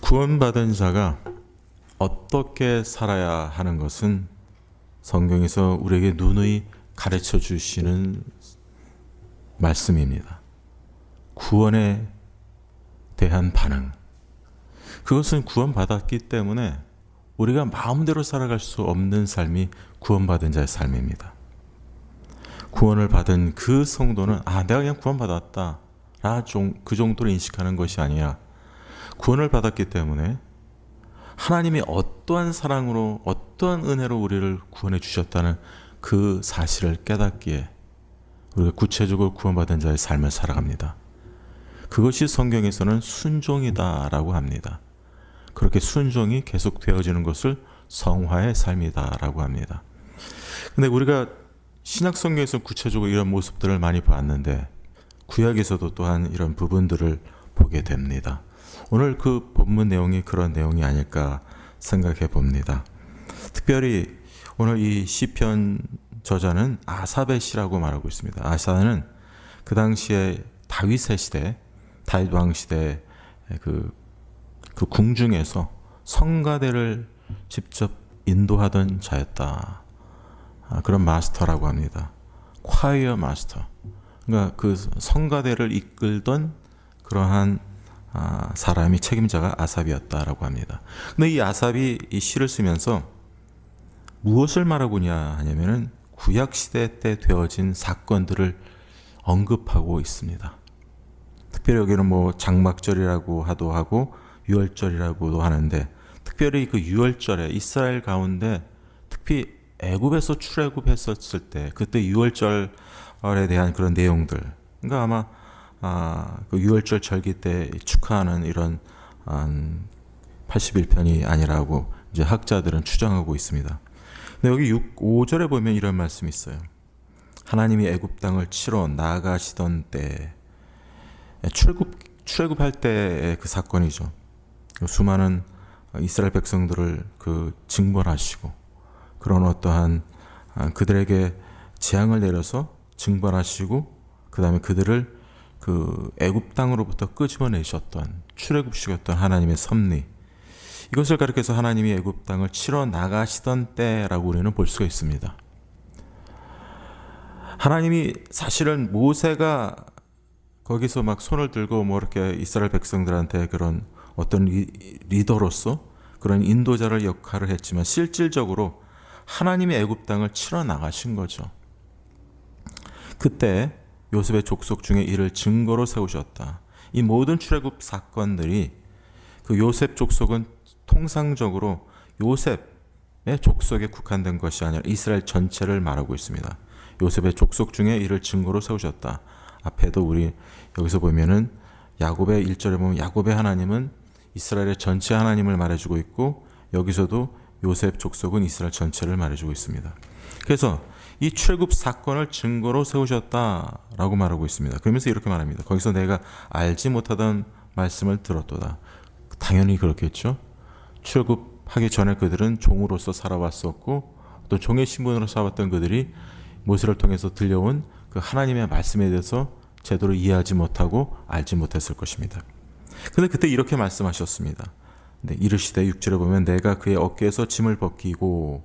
구원받은 자가 어떻게 살아야 하는 것은 성경에서 우리에게 누누이 가르쳐 주시는 말씀입니다. 구원에 대한 반응. 그것은 구원받았기 때문에 우리가 마음대로 살아갈 수 없는 삶이 구원받은 자의 삶입니다. 구원을 받은 그 성도는 내가 그냥 구원받았다 그 정도로 인식하는 것이 아니라 구원을 받았기 때문에 하나님이 어떠한 사랑으로 어떠한 은혜로 우리를 구원해 주셨다는 그 사실을 깨닫기에 우리가 구체적으로 구원받은 자의 삶을 살아갑니다. 그것이 성경에서는 순종이다라고 합니다. 그렇게 순종이 계속 되어지는 것을 성화의 삶이다라고 합니다. 근데 우리가 신약 성경에서 구체적으로 이런 모습들을 많이 봤는데 구약에서도 또한 이런 부분들을 보게 됩니다. 오늘 그 본문 내용이 그런 내용이 아닐까 생각해 봅니다. 특별히 오늘 이 시편 저자는 아삽의 시라고 말하고 있습니다. 아사는 그 당시에 다윗의 시대, 다윗 왕 시대 그 궁중에서 성가대를 직접 인도하던 자였다. 그런 마스터라고 합니다. 콰이어 마스터. 그러니까 그 성가대를 이끌던 그러한 사람이 책임자가 아삽이었다라고 합니다. 근데 이 아삽이 이 시를 쓰면서 무엇을 말하고 있냐 하냐면은 구약 시대 때 되어진 사건들을 언급하고 있습니다. 특별히 여기는 뭐 장막절이라고 하고 유월절이라고도 하는데 특별히 그 유월절에 이스라엘 가운데 특히 애굽에서 출애굽했었을 때 그때 유월절에 대한 그런 내용들. 그러니까 아마 그 유월절 절기 때 축하하는 이런 81편이 아니라고 이제 학자들은 추정하고 있습니다. 근데 여기 5절에 보면 이런 말씀이 있어요. 하나님이 애굽 땅을 치러 나가시던 때 출애굽할 때의 그 사건이죠. 수많은 이스라엘 백성들을 그 징벌하시고 그런 어떠한 그들에게 재앙을 내려서 징벌하시고 그 다음에 그들을 그 애굽 땅으로부터 끄집어내셨던 출애굽시켰던 하나님의 섭리, 이것을 가리켜서 하나님이 애굽 땅을 치러 나가시던 때라고 우리는 볼 수가 있습니다. 하나님이 사실은 모세가 거기서 막 손을 들고 뭐 이렇게 이스라엘 백성들한테 그런 어떤 리더로서 그런 인도자를 역할을 했지만 실질적으로 하나님이 애굽 땅을 치러 나가신 거죠. 그때 요셉의 족속 중에 이를 증거로 세우셨다. 이 모든 출애굽 사건들이 그 요셉 족속은 통상적으로 요셉의 족속에 국한된 것이 아니라 이스라엘 전체를 말하고 있습니다. 요셉의 족속 중에 이를 증거로 세우셨다. 앞에도 우리 여기서 보면은 야곱의 1절에 보면 야곱의 하나님은 이스라엘의 전체 하나님을 말해주고 있고 여기서도 요셉 족속은 이스라엘 전체를 말해주고 있습니다. 그래서 이 출애굽 사건을 증거로 세우셨다라고 말하고 있습니다. 그러면서 이렇게 말합니다. 거기서 내가 알지 못하던 말씀을 들었도다. 당연히 그렇겠죠. 출애굽하기 전에 그들은 종으로서 살아왔었고 또 종의 신분으로 살아왔던 그들이 모세를 통해서 들려온 그 하나님의 말씀에 대해서 제대로 이해하지 못하고 알지 못했을 것입니다. 그런데 그때 이렇게 말씀하셨습니다. 네, 이르시되 6절에 보면 내가 그의 어깨에서 짐을 벗기고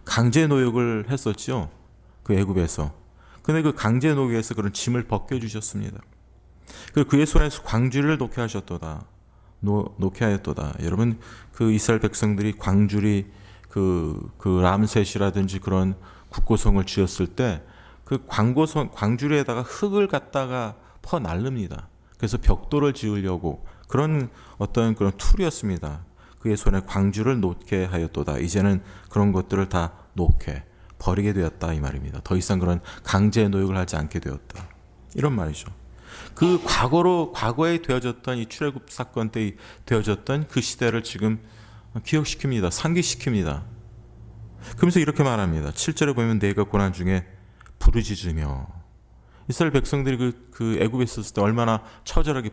강제 노역을 했었죠. 그 애굽에서. 근데 그 강제 노역에서 그런 짐을 벗겨 주셨습니다. 그리고 그의 손에서 광주리를 놓게 하셨도다. 놓게 하였도다. 여러분 그 이스라엘 백성들이 광주리 그 람셋이라든지 그런 국고성을 지었을 때 그 광주리에다가 흙을 갖다가 퍼 날릅니다. 그래서 벽돌을 지으려고 그런 어떤 그런 툴이었습니다. 그의 손에 광주를 놓게 하였도다. 이제는 그런 것들을 다 놓게 버리게 되었다 이 말입니다. 더 이상 그런 강제 노역을 하지 않게 되었다. 이런 말이죠. 그 과거에 되어졌던 이 출애굽 사건 때 되어졌던 그 시대를 지금 기억시킵니다. 상기시킵니다. 그러면서 이렇게 말합니다. 7절에 보면 내가 고난 중에 부르짖으며 이스라엘 백성들이 그 애굽에 있었을 때 얼마나 처절하게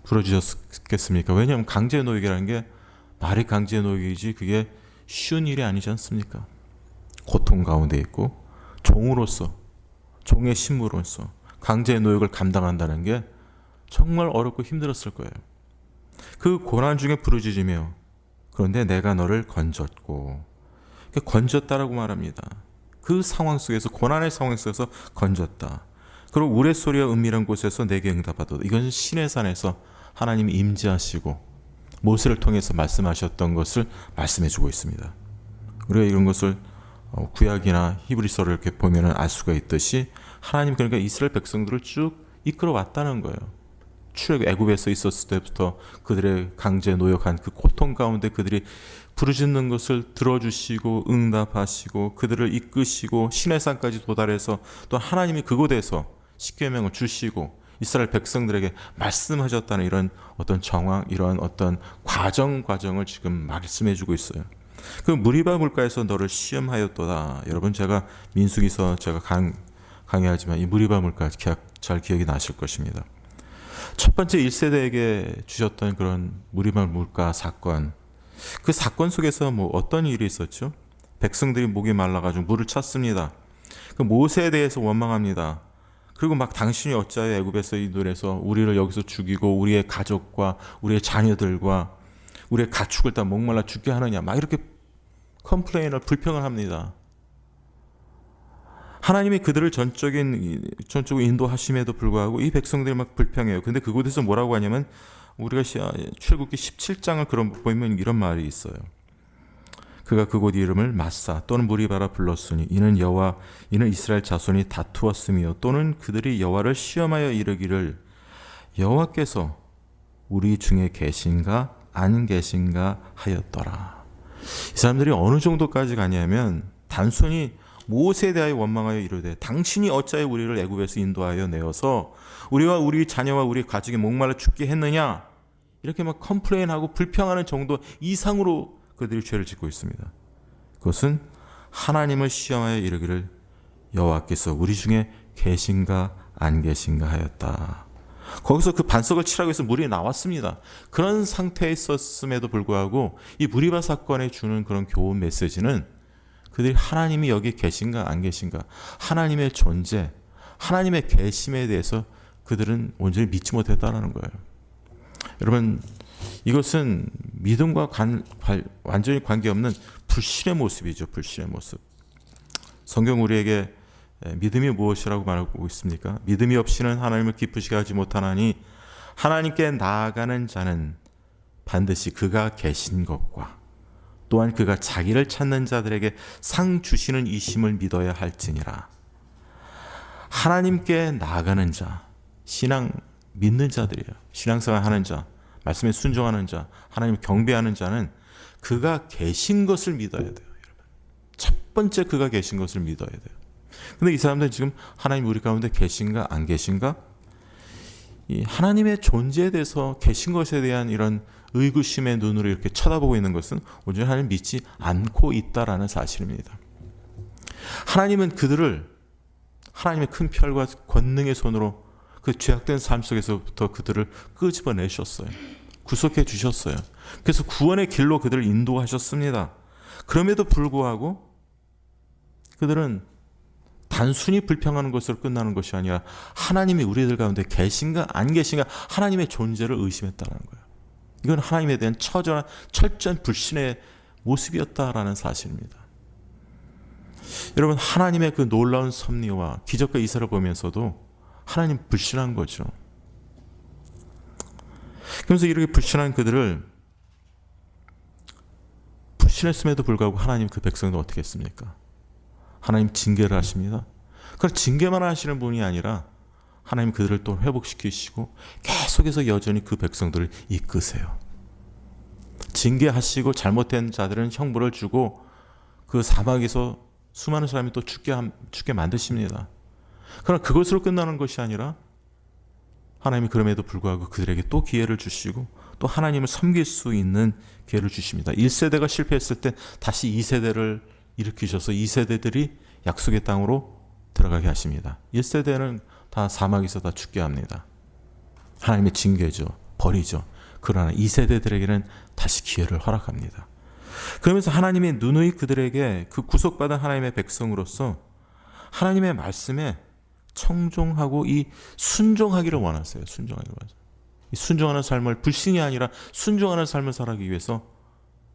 부르짖었겠습니까? 왜냐하면 강제 노역이라는 게 말이 강제 노역이지 그게 쉬운 일이 아니지 않습니까? 고통 가운데 있고 종으로서 종의 신부로서 강제 노역을 감당한다는 게 정말 어렵고 힘들었을 거예요. 그 고난 중에 부르짖으며 그런데 내가 너를 건졌고, 건졌다라고 말합니다. 그 상황 속에서, 고난의 상황 속에서 건졌다. 그리고 우레소리와 은밀한 곳에서 내게 응답하도다. 이건 시내 산에서 하나님이 임재하시고 모세를 통해서 말씀하셨던 것을 말씀해주고 있습니다. 우리가 이런 것을 구약이나 히브리서를 이렇게 보면 알 수가 있듯이 하나님 그러니까 이스라엘 백성들을 쭉 이끌어 왔다는 거예요. 출애굽 애굽에서 있었을 때부터 그들의 강제 노역한 그 고통 가운데 그들이 부르짖는 것을 들어주시고 응답하시고 그들을 이끄시고 시내산까지 도달해서 또 하나님이 그곳에서 십계명을 주시고 이스라엘 백성들에게 말씀하셨다는 이런 어떤 정황, 이런 어떤 과정을 지금 말씀해주고 있어요. 그 무리바 물가에서 너를 시험하였도다. 여러분 제가 민수기서 제가 강의하지만 이 무리바 물가 잘 기억이 나실 것입니다. 첫 번째 1세대에게 주셨던 그런 무리바 물가 사건, 그 사건 속에서 뭐 어떤 일이 있었죠? 백성들이 목이 말라가지고 물을 찾습니다. 그 모세에 대해서 원망합니다. 그리고 막 당신이 어찌하여 애굽에서 인도해서 우리를 여기서 죽이고 우리의 가족과 우리의 자녀들과 우리의 가축을 다 목말라 죽게 하느냐, 막 이렇게 컴플레인을 불평을 합니다. 하나님이 그들을 전적으로 인도하심에도 불구하고 이 백성들이 막 불평해요. 근데 그곳에서 뭐라고 하냐면 우리가 출애굽기 17장을 그런 보면 이런 말이 있어요. 그가 그곳 이름을 마사 또는 무리바라 불렀으니 이는 이스라엘 자손이 다투었으며 또는 그들이 여호와를 시험하여 이르기를 여호와께서 우리 중에 계신가 안 계신가 하였더라. 이 사람들이 어느 정도까지 가냐면 단순히 모세에 대하여 원망하여 이르되 당신이 어찌하여 우리를 애굽에서 인도하여 내어서 우리와 우리 자녀와 우리 가족이 목말라 죽게 했느냐, 이렇게 막 컴플레인하고 불평하는 정도 이상으로 그들이 죄를 짓고 있습니다. 그것은 하나님을 시험하여 이르기를 여호와께서 우리 중에 계신가 안 계신가 하였다. 거기서 그 반석을 치라고 해서 물이 나왔습니다. 그런 상태에 있었음에도 불구하고 이 무리바 사건에 주는 그런 교훈 메시지는 그들이 하나님이 여기 계신가 안 계신가, 하나님의 존재, 하나님의 계심에 대해서 그들은 온전히 믿지 못했다는 거예요. 여러분, 이것은 믿음과 완전히 관계없는 불신의 모습이죠. 불신의 모습. 성경 우리에게 믿음이 무엇이라고 말하고 있습니까? 믿음이 없이는 하나님을 기쁘시게 하지 못하나니 하나님께 나아가는 자는 반드시 그가 계신 것과 또한 그가 자기를 찾는 자들에게 상 주시는 이심을 믿어야 할지니라. 하나님께 나아가는 자, 신앙 믿는 자들이에요. 신앙생활 하는 자, 말씀에 순종하는 자, 하나님을 경배하는 자는 그가 계신 것을 믿어야 돼요. 여러분, 첫 번째 그가 계신 것을 믿어야 돼요. 근데 이 사람들은 지금 하나님 우리 가운데 계신가 안 계신가? 이 하나님의 존재에 대해서 계신 것에 대한 이런 의구심의 눈으로 이렇게 쳐다보고 있는 것은 온전히 하나님 믿지 않고 있다라는 사실입니다. 하나님은 그들을 하나님의 큰 펼과 권능의 손으로 그 죄악된 삶 속에서부터 그들을 끄집어내셨어요. 구속해 주셨어요. 그래서 구원의 길로 그들을 인도하셨습니다. 그럼에도 불구하고 그들은 단순히 불평하는 것으로 끝나는 것이 아니라 하나님이 우리들 가운데 계신가 안 계신가, 하나님의 존재를 의심했다는 거예요. 이건 하나님에 대한 철저한 불신의 모습이었다라는 사실입니다. 여러분, 하나님의 그 놀라운 섭리와 기적과 이사를 보면서도 하나님 불신한 거죠. 그래서 이렇게 불신한 그들을 불신했음에도 불구하고 하나님 그 백성들 어떻게 했습니까? 하나님 징계를 하십니다. 그럼 징계만 하시는 분이 아니라 하나님 그들을 또 회복시키시고 계속해서 여전히 그 백성들을 이끄세요. 징계하시고 잘못된 자들은 형벌을 주고 그 사막에서 수많은 사람이 또 죽게 만드십니다. 그러나 그것으로 끝나는 것이 아니라 하나님이 그럼에도 불구하고 그들에게 또 기회를 주시고 또 하나님을 섬길 수 있는 기회를 주십니다. 1세대가 실패했을 때 다시 2세대를 일으키셔서 2세대들이 약속의 땅으로 들어가게 하십니다. 1세대는 다 사막에서 다 죽게 합니다. 하나님의 징계죠. 벌이죠. 그러나 2세대들에게는 다시 기회를 허락합니다. 그러면서 하나님의 누누이 그들에게 그 구속받은 하나님의 백성으로서 하나님의 말씀에 청종하고 이 순종하기를 원하세요. 순종하기를 원하세요. 순종하는 삶을, 불신이 아니라 순종하는 삶을 살아가기 위해서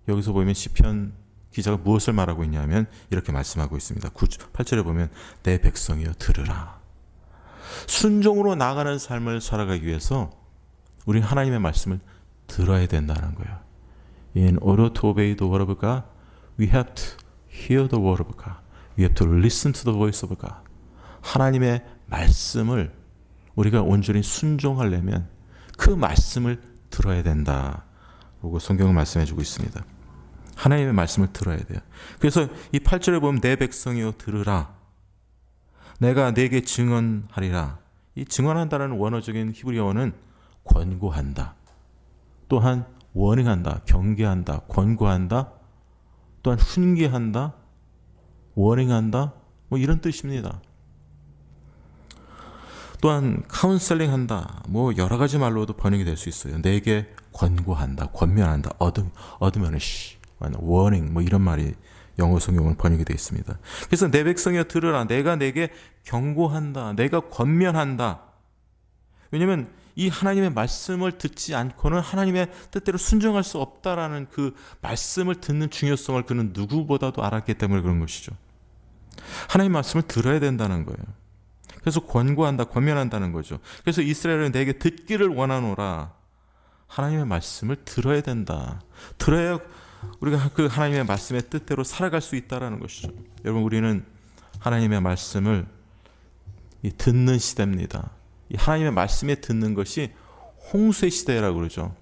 여기서 보면 시편 기자가 무엇을 말하고 있냐면 이렇게 말씀하고 있습니다. 8절에 보면 내 백성이여 들으라. 순종으로 나가는 삶을 살아가기 위해서 우리 하나님의 말씀을 들어야 된다는 거예요. In order to obey the word of God, we have to hear the word of God. We have to listen to the voice of God. 하나님의 말씀을 우리가 온전히 순종하려면 그 말씀을 들어야 된다라고 성경은 말씀해 주고 있습니다. 하나님의 말씀을 들어야 돼요. 그래서 이 8절에 보면 내 백성이여 들으라. 내가 네게 증언하리라. 이 증언한다는 원어적인 히브리어는 권고한다. 또한 워닝한다, 경계한다, 권고한다, 또한 훈계한다, 워닝한다, 뭐 이런 뜻입니다. 또한 카운셀링한다, 뭐 여러 가지 말로도 번역이 될 수 있어요. 내게 권고한다, 권면한다, admonish, warning, 뭐 이런 말이 영어 성경은 번역이 되어 있습니다. 그래서 내 백성이여 들으라. 내가 내게 경고한다, 내가 권면한다. 왜냐하면 이 하나님의 말씀을 듣지 않고는 하나님의 뜻대로 순종할 수 없다라는 그 말씀을 듣는 중요성을 그는 누구보다도 알았기 때문에 그런 것이죠. 하나님의 말씀을 들어야 된다는 거예요. 그래서 권고한다, 권면한다는 거죠. 그래서 이스라엘은 내게 듣기를 원하노라. 하나님의 말씀을 들어야 된다. 들어야 우리가 그 하나님의 말씀의 뜻대로 살아갈 수 있다라는 것이죠. 여러분, 우리는 하나님의 말씀을 듣는 시대입니다. 이 하나님의 말씀에 듣는 것이 홍수의 시대라고 그러죠.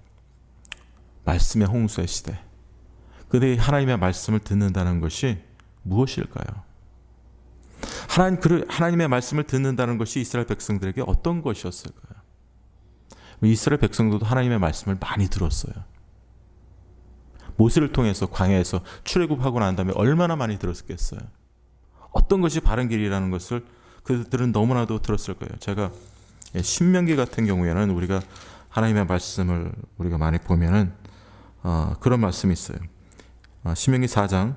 말씀의 홍수의 시대. 그런데 하나님의 말씀을 듣는다는 것이 무엇일까요? 하나님의 말씀을 듣는다는 것이 이스라엘 백성들에게 어떤 것이었을까요? 이스라엘 백성들도 하나님의 말씀을 많이 들었어요. 모세를 통해서 광야에서 출애굽하고 난 다음에 얼마나 많이 들었겠어요. 어떤 것이 바른 길이라는 것을 그들은 너무나도 들었을 거예요. 제가 신명기 같은 경우에는 우리가 하나님의 말씀을 우리가 많이 보면은 그런 말씀이 있어요. 신명기 4장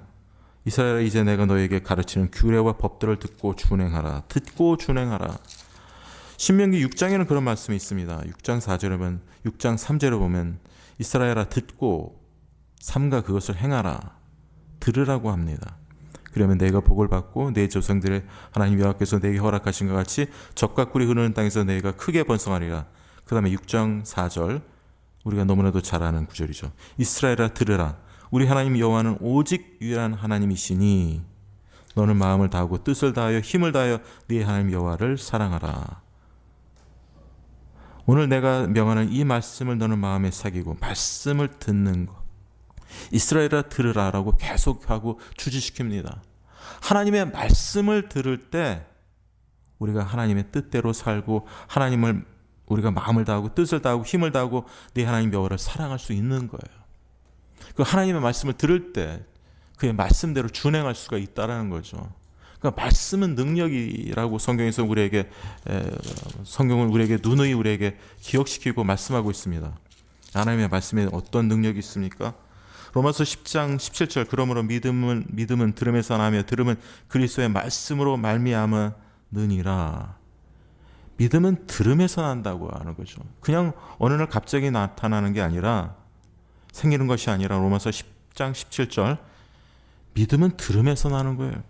이스라엘아 이제 내가 너에게 가르치는 규례와 법들을 듣고 준행하라. 듣고 준행하라. 신명기 6장에는 그런 말씀이 있습니다. 6장 3절에 보면 이스라엘아 듣고 삼가 그것을 행하라. 들으라고 합니다. 그러면 내가 복을 받고 내 조상들의 하나님 여호와께서 내게 허락하신 것 같이 적과 꿀이 흐르는 땅에서 내가 크게 번성하리라. 그 다음에 6장 4절 우리가 너무나도 잘 아는 구절이죠. 이스라엘아 들으라. 우리 하나님 여호와는 오직 유일한 하나님이시니 너는 마음을 다하고 뜻을 다하여 힘을 다하여 네 하나님 여호와를 사랑하라. 오늘 내가 명하는 이 말씀을 너는 마음에 새기고 말씀을 듣는 것. 이스라엘아 들으라라고 계속하고 주지시킵니다. 하나님의 말씀을 들을 때 우리가 하나님의 뜻대로 살고 하나님을 우리가 마음을 다하고 뜻을 다하고 힘을 다하고 네 하나님 여호와를 사랑할 수 있는 거예요. 그 하나님의 말씀을 들을 때 그의 말씀대로 준행할 수가 있다라는 거죠. 그러니까 말씀은 능력이라고 성경에서 성경은 우리에게 누누이 우리에게 기억시키고 말씀하고 있습니다. 하나님의 말씀에 어떤 능력이 있습니까? 로마서 10장 17절 그러므로 믿음은 들음에서 나며 들음은 그리스도의 말씀으로 말미암으느니라. 믿음은 들음에서 난다고 하는 거죠. 그냥 어느 날 갑자기 나타나는 게 아니라 생기는 것이 아니라 로마서 10장 17절 믿음은 들음에서 나는 거예요.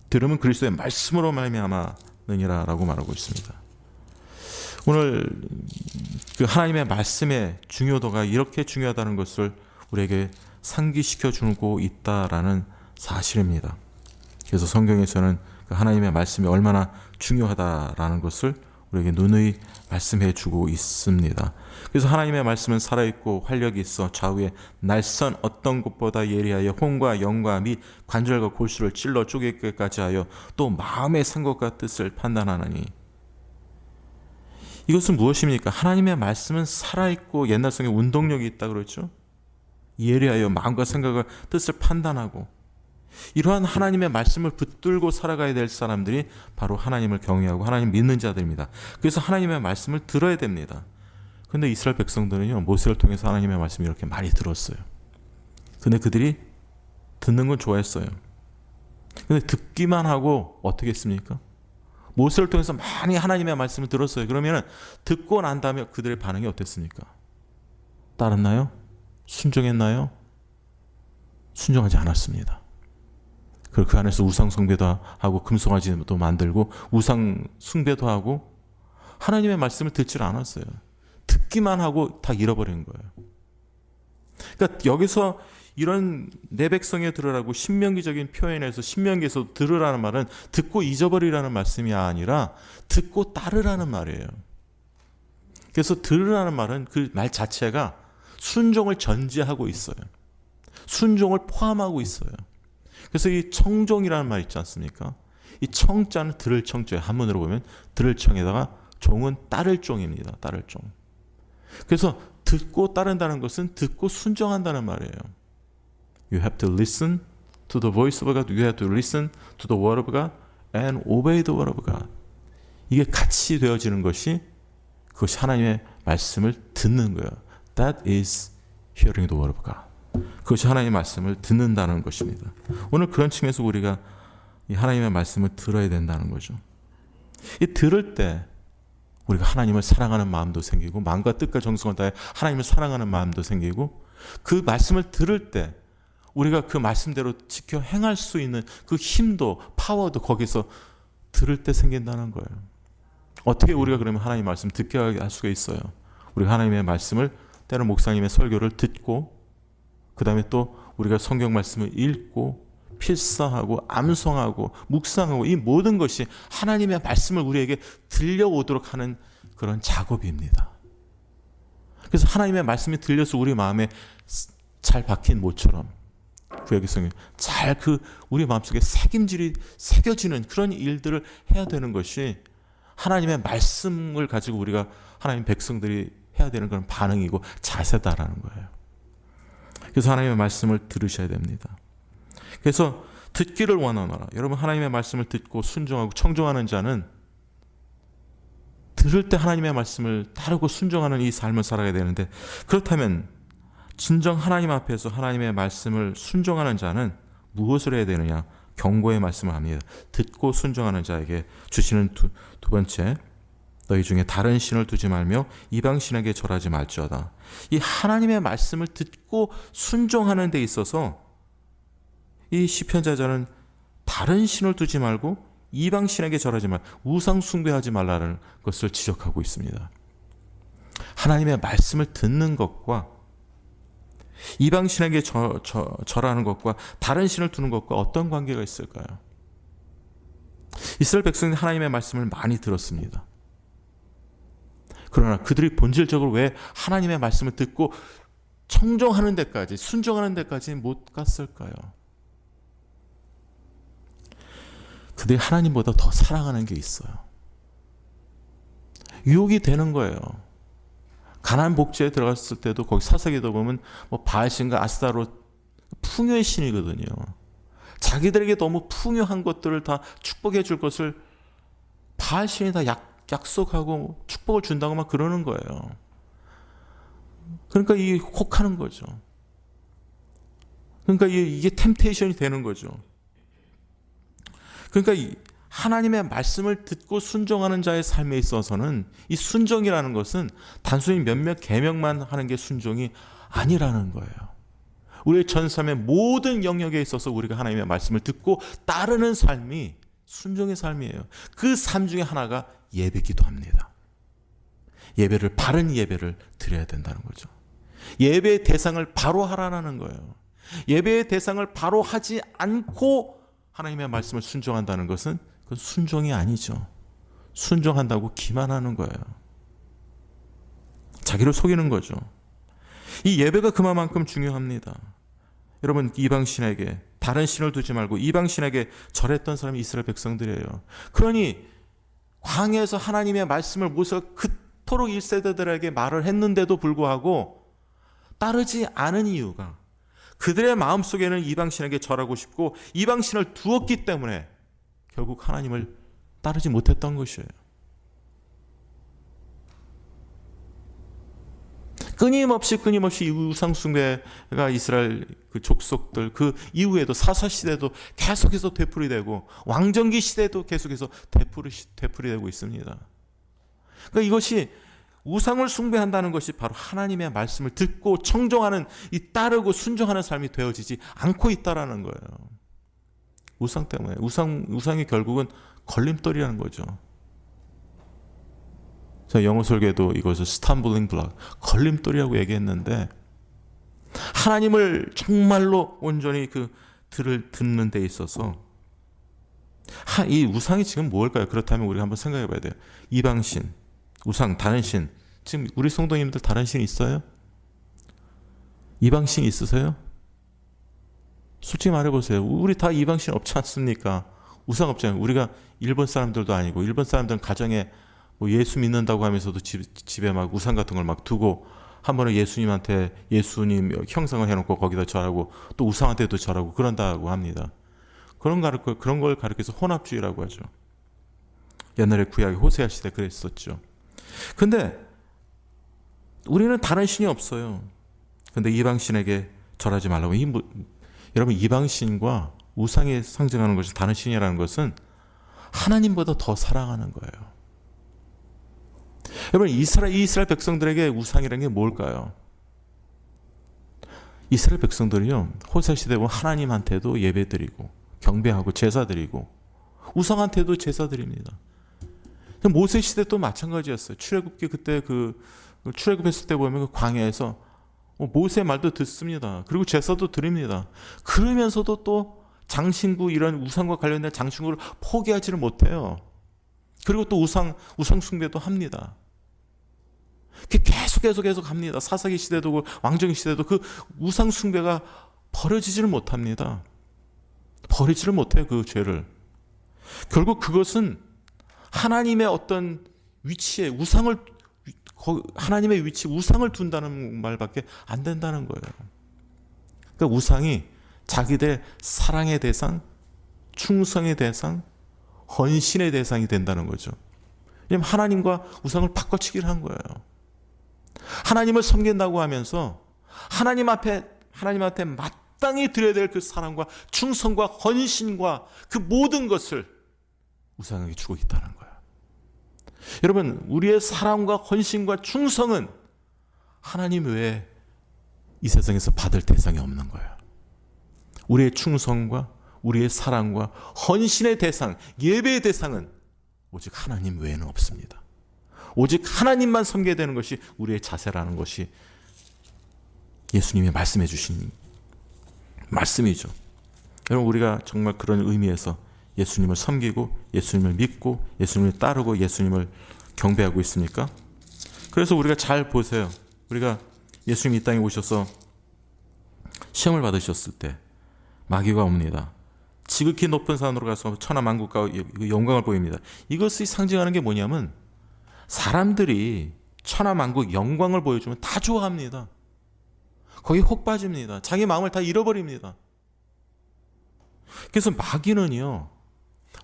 들음은 그리스도의 말씀으로 말미암으느니라라고 말하고 있습니다. 오늘 그 하나님의 말씀의 중요도가 이렇게 중요하다는 것을 우리에게 상기시켜 주고 있다라는 사실입니다. 그래서 성경에서는 그 하나님의 말씀이 얼마나 중요하다라는 것을 우리에게 누누이 말씀해 주고 있습니다. 그래서 하나님의 말씀은 살아있고 활력이 있어 좌우에 날선 어떤 것보다 예리하여 혼과 영과 및 관절과 골수를 찔러 쪼개기까지 하여 또 마음의 생각과 뜻을 판단하느니. 이것은 무엇입니까? 하나님의 말씀은 살아있고 옛날 성경에 운동력이 있다 그랬죠. 예리하여 마음과 생각을 뜻을 판단하고 이러한 하나님의 말씀을 붙들고 살아가야 될 사람들이 바로 하나님을 경외하고 하나님 믿는 자들입니다. 그래서 하나님의 말씀을 들어야 됩니다. 그런데 이스라엘 백성들은요 모세를 통해서 하나님의 말씀을 이렇게 많이 들었어요. 근데 그들이 듣는 건 좋아했어요. 근데 듣기만 하고 어떻게 했습니까? 모세를 통해서 많이 하나님의 말씀을 들었어요. 그러면 듣고 난 다음에 그들의 반응이 어땠습니까? 따랐나요? 순종했나요? 순종하지 않았습니다. 그리고 그 안에서 우상 숭배도 하고 금송아지도 만들고 우상 숭배도 하고 하나님의 말씀을 듣질 않았어요. 듣기만 하고 다 잃어버린 거예요. 그러니까 여기서 이런 내 백성에 들으라고 신명기적인 표현에서 신명기에서 들으라는 말은 듣고 잊어버리라는 말씀이 아니라 듣고 따르라는 말이에요. 그래서 들으라는 말은 그 말 자체가 순종을 전제하고 있어요. 순종을 포함하고 있어요. 그래서 이 청종이라는 말 있지 않습니까? 이 청자는 들을 청자예요. 한문으로 보면 들을 청에다가 종은 따를 종입니다. 따를 종. 그래서 듣고 따른다는 것은 듣고 순종한다는 말이에요. You have to listen to the voice of God. You have to listen to the word of God and obey the word of God. 이게 같이 되어지는 것이 그것이 하나님의 말씀을 듣는 거예요. That is hearing the word of God. 그것이 하나님의 말씀을 듣는다는 것입니다. 오늘 그런 측면에서 우리가 이 하나님의 말씀을 들어야 된다는 거죠. 이 들을 때 우리가 하나님을 사랑하는 마음도 생기고 마음과 뜻과 정성을 다해 하나님을 사랑하는 마음도 생기고 그 말씀을 들을 때 우리가 그 말씀대로 지켜 행할 수 있는 그 힘도 파워도 거기서 들을 때 생긴다는 거예요. 어떻게 우리가 그러면 하나님의 말씀 듣게 할 수가 있어요? 우리가 하나님의 말씀을 때로 목사님의 설교를 듣고 그 다음에 또 우리가 성경 말씀을 읽고 필사하고 암송하고 묵상하고 이 모든 것이 하나님의 말씀을 우리에게 들려오도록 하는 그런 작업입니다. 그래서 하나님의 말씀이 들려서 우리 마음에 잘 박힌 모처럼 구약의 성경 잘 그 우리 마음속에 새김질이 새겨지는 그런 일들을 해야 되는 것이 하나님의 말씀을 가지고 우리가 하나님 백성들이 해야 되는 그런 반응이고 자세다라는 거예요. 그래서 하나님의 말씀을 들으셔야 됩니다. 그래서 듣기를 원하노라. 여러분 하나님의 말씀을 듣고 순종하고 청종하는 자는 들을 때 하나님의 말씀을 따르고 순종하는 이 삶을 살아야 되는데 그렇다면 진정 하나님 앞에서 하나님의 말씀을 순종하는 자는 무엇을 해야 되느냐? 경고의 말씀을 합니다. 듣고 순종하는 자에게 주시는 두 번째 너희 중에 다른 신을 두지 말며 이방 신에게 절하지 말지어다. 이 하나님의 말씀을 듣고 순종하는 데 있어서 이 시편자자는 다른 신을 두지 말고 이방 신에게 절하지 말, 우상 숭배하지 말라는 것을 지적하고 있습니다. 하나님의 말씀을 듣는 것과 이방 신에게 절하는 것과 다른 신을 두는 것과 어떤 관계가 있을까요? 이스라엘 백성이 하나님의 말씀을 많이 들었습니다. 그러나 그들이 본질적으로 왜 하나님의 말씀을 듣고 청종하는 데까지 순종하는 데까지 못 갔을까요? 그들이 하나님보다 더 사랑하는 게 있어요. 유혹이 되는 거예요. 가나안 복지에 들어갔을 때도 거기 사사기도 보면 뭐 바알신과 아스타로 풍요의 신이거든요. 자기들에게 너무 풍요한 것들을 다 축복해 줄 것을 바알신이 다 약속하고 축복을 준다고 막 그러는 거예요. 그러니까 이게 혹하는 거죠. 그러니까 이게 템테이션이 되는 거죠. 그러니까 하나님의 말씀을 듣고 순종하는 자의 삶에 있어서는 이 순종이라는 것은 단순히 몇몇 계명만 하는 게 순종이 아니라는 거예요. 우리의 전 삶의 모든 영역에 있어서 우리가 하나님의 말씀을 듣고 따르는 삶이 순종의 삶이에요. 그 삶 중에 하나가 예배기도 합니다. 예배를 바른 예배를 드려야 된다는 거죠. 예배의 대상을 바로 하라는 거예요. 예배의 대상을 바로 하지 않고 하나님의 말씀을 순종한다는 것은 그건 순종이 아니죠. 순종한다고 기만하는 거예요. 자기를 속이는 거죠. 이 예배가 그만큼 중요합니다. 여러분 이방 신에게 다른 신을 두지 말고 이방 신에게 절했던 사람이 이스라엘 백성들이에요. 그러니 광야에서 하나님의 말씀을 모세가 그토록 1세대들에게 말을 했는데도 불구하고 따르지 않은 이유가 그들의 마음속에는 이방신에게 절하고 싶고 이방신을 두었기 때문에 결국 하나님을 따르지 못했던 것이에요. 그러니까 끊임없이 이 우상 숭배가 이스라엘 그 족속들 그 이후에도 사사 시대도 계속해서 되풀이되고 왕정기 시대도 계속해서 되풀이되고 있습니다. 그러니까 이것이 우상을 숭배한다는 것이 바로 하나님의 말씀을 듣고 청종하는 이 따르고 순종하는 삶이 되어지지 않고 있다라는 거예요. 우상 때문에 우상이 결국은 걸림돌이라는 거죠. 제가 영어 설교에도 이것을 스탬블링 블록, 걸림돌이라고 얘기했는데 하나님을 정말로 온전히 듣는 데 있어서 이 우상이 지금 뭘까요? 그렇다면 우리가 한번 생각해 봐야 돼요. 이방신, 우상, 다른 신. 지금 우리 성도님들 다른 신 있어요? 이방신 있으세요? 솔직히 말해보세요. 우리 다 이방신 없지 않습니까? 우상 없잖아요. 우리가 일본 사람들도 아니고 일본 사람들은 가정에 뭐 예수 믿는다고 하면서도 집에 막 우상 같은 걸 막 두고 한 번은 예수님한테 예수님 형상을 해놓고 거기다 절하고 또 우상한테도 절하고 그런다고 합니다. 그런 걸 가르쳐서 혼합주의라고 하죠. 옛날에 구약의 호세아 시대 그랬었죠. 근데 우리는 다른 신이 없어요. 근데 이방신에게 절하지 말라고. 여러분 이방신과 우상이 상징하는 것이 다른 신이라는 것은 하나님보다 더 사랑하는 거예요. 여러분 이스라엘 백성들에게 우상이라는 게 뭘까요? 이스라엘 백성들이요 호세 시대 보면 하나님한테도 예배드리고 경배하고 제사드리고 우상한테도 제사드립니다. 모세 시대 또 마찬가지였어요. 출애굽기 그때 출애굽했을 때 보면 광야에서 모세 말도 듣습니다. 그리고 제사도 드립니다. 그러면서도 또 장신구 이런 우상과 관련된 장신구를 포기하지를 못해요. 그리고 또 우상 숭배도 합니다. 계속 합니다. 사사기 시대도 왕정기 시대도 그 우상 숭배가 버려지지를 못합니다. 버리지를 못해요. 그 죄를. 결국 그것은 하나님의 어떤 위치에 하나님의 위치 우상을 둔다는 말밖에 안 된다는 거예요. 그러니까 우상이 자기들의 사랑의 대상, 충성의 대상, 헌신의 대상이 된다는 거죠. 왜냐하면 하나님과 우상을 바꿔치기를 한 거예요. 하나님을 섬긴다고 하면서 하나님한테 마땅히 드려야 될 그 사랑과 충성과 헌신과 그 모든 것을 우상에게 주고 있다는 거예요. 여러분 우리의 사랑과 헌신과 충성은 하나님 외에 이 세상에서 받을 대상이 없는 거예요. 우리의 충성과 우리의 사랑과 헌신의 대상, 예배의 대상은 오직 하나님 외에는 없습니다. 오직 하나님만 섬겨야 되는 것이 우리의 자세라는 것이 예수님이 말씀해 주신 말씀이죠. 여러분 우리가 정말 그런 의미에서 예수님을 섬기고 예수님을 믿고 예수님을 따르고 예수님을 경배하고 있습니까? 그래서 우리가 잘 보세요. 우리가 예수님이 이 땅에 오셔서 시험을 받으셨을 때 마귀가 옵니다. 지극히 높은 산으로 가서 천하만국과 영광을 보입니다. 이것이 상징하는 게 뭐냐면 사람들이 천하만국 영광을 보여주면 다 좋아합니다. 거기 혹 빠집니다. 자기 마음을 다 잃어버립니다. 그래서 마귀는요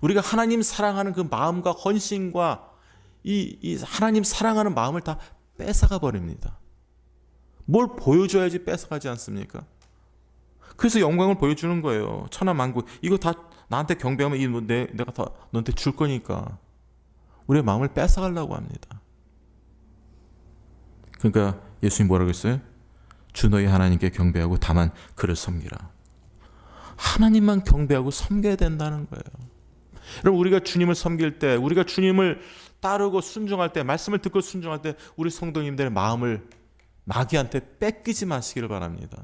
우리가 하나님 사랑하는 그 마음과 헌신과 이 하나님 사랑하는 마음을 다 뺏어가 버립니다. 뭘 보여줘야지 뺏어가지 않습니까? 그래서 영광을 보여주는 거예요. 천하만국 이거 다 나한테 경배하면 내가 다 너한테 줄 거니까 우리의 마음을 뺏어가려고 합니다. 그러니까 예수님 뭐라고 했어요? 주 너희 하나님께 경배하고 다만 그를 섬기라. 하나님만 경배하고 섬겨야 된다는 거예요. 여러분 우리가 주님을 섬길 때 우리가 주님을 따르고 순종할 때 말씀을 듣고 순종할 때 우리 성도님들의 마음을 마귀한테 뺏기지 마시기를 바랍니다.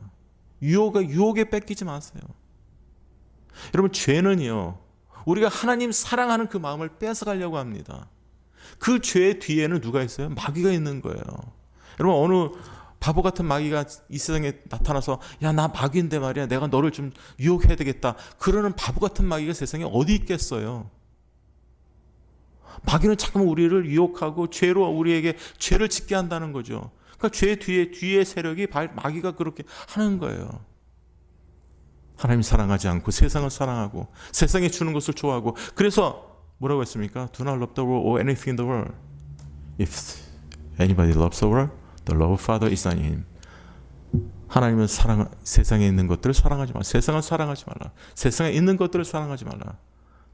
유혹에 뺏기지 마세요. 여러분 죄는요 우리가 하나님 사랑하는 그 마음을 뺏어가려고 합니다. 그 죄 뒤에는 누가 있어요? 마귀가 있는 거예요. 여러분 어느 바보 같은 마귀가 이 세상에 나타나서 야 나 마귀인데 말이야 내가 너를 좀 유혹해야 되겠다 그러는 바보 같은 마귀가 세상에 어디 있겠어요. 마귀는 자꾸만 우리를 유혹하고 죄로 우리에게 죄를 짓게 한다는 거죠. 그러니까 죄 뒤에 세력이 마귀가 그렇게 하는 거예요. 하나님 사랑하지 않고 세상을 사랑하고 세상에 주는 것을 좋아하고 그래서 뭐라고 했습니까? Do not love the world or anything in the world. If anybody loves the world, The love of Father is in him. 하나님은 세상에 있는 것들을 사랑하지 말라. 세상을 사랑하지 말라. 세상에 있는 것들을 사랑하지 말라.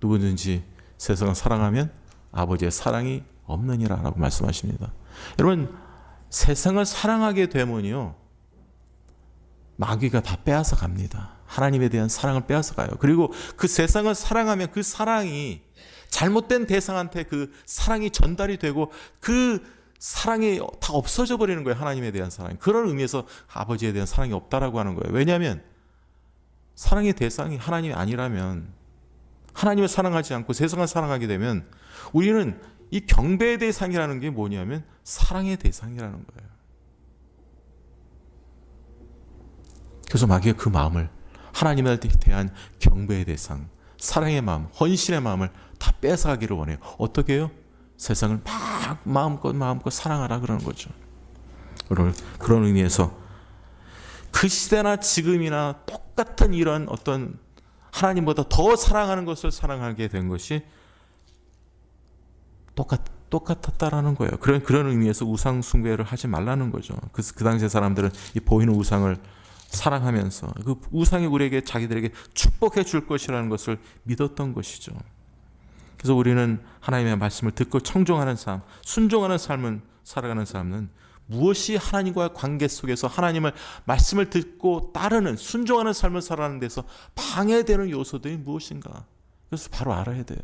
누구든지 세상을 사랑하면 아버지의 사랑이 없느니라 라고 말씀하십니다. 여러분, 세상을 사랑하게 되면요, 마귀가 다 빼앗아 갑니다. 하나님에 대한 사랑을 빼앗아 가요. 그리고 그 세상을 사랑하면 그 사랑이 잘못된 대상한테 그 사랑이 전달이 되고 그 사랑이 다 없어져 버리는 거예요. 하나님에 대한 사랑. 그런 의미에서 아버지에 대한 사랑이 없다라고 하는 거예요. 왜냐하면 사랑의 대상이 하나님이 아니라면, 하나님을 사랑하지 않고 세상을 사랑하게 되면 우리는 이 경배의 대상이라는 게 뭐냐면 사랑의 대상이라는 거예요. 그래서 마귀가 그 마음을, 하나님에 대한 경배의 대상, 사랑의 마음, 헌신의 마음을 다 뺏어가기를 원해요. 어떻게 해요? 세상을 막 마음껏 사랑하라 그러는 거죠. 그런 의미에서 그 시대나 지금이나 똑같은 이런 어떤 하나님보다 더 사랑하는 것을 사랑하게 된 것이 똑같았다라는 거예요. 그런 의미에서 우상 숭배를 하지 말라는 거죠. 그 당시의 사람들은 이 보이는 우상을 사랑하면서 그 우상이 우리에게, 자기들에게 축복해 줄 것이라는 것을 믿었던 것이죠. 그래서 우리는 하나님의 말씀을 듣고 청종하는 삶, 순종하는 삶을 살아가는 사람은 무엇이 하나님과의 관계 속에서 하나님의 말씀을 듣고 따르는, 순종하는 삶을 살아가는 데서 방해되는 요소들이 무엇인가, 그래서 바로 알아야 돼요.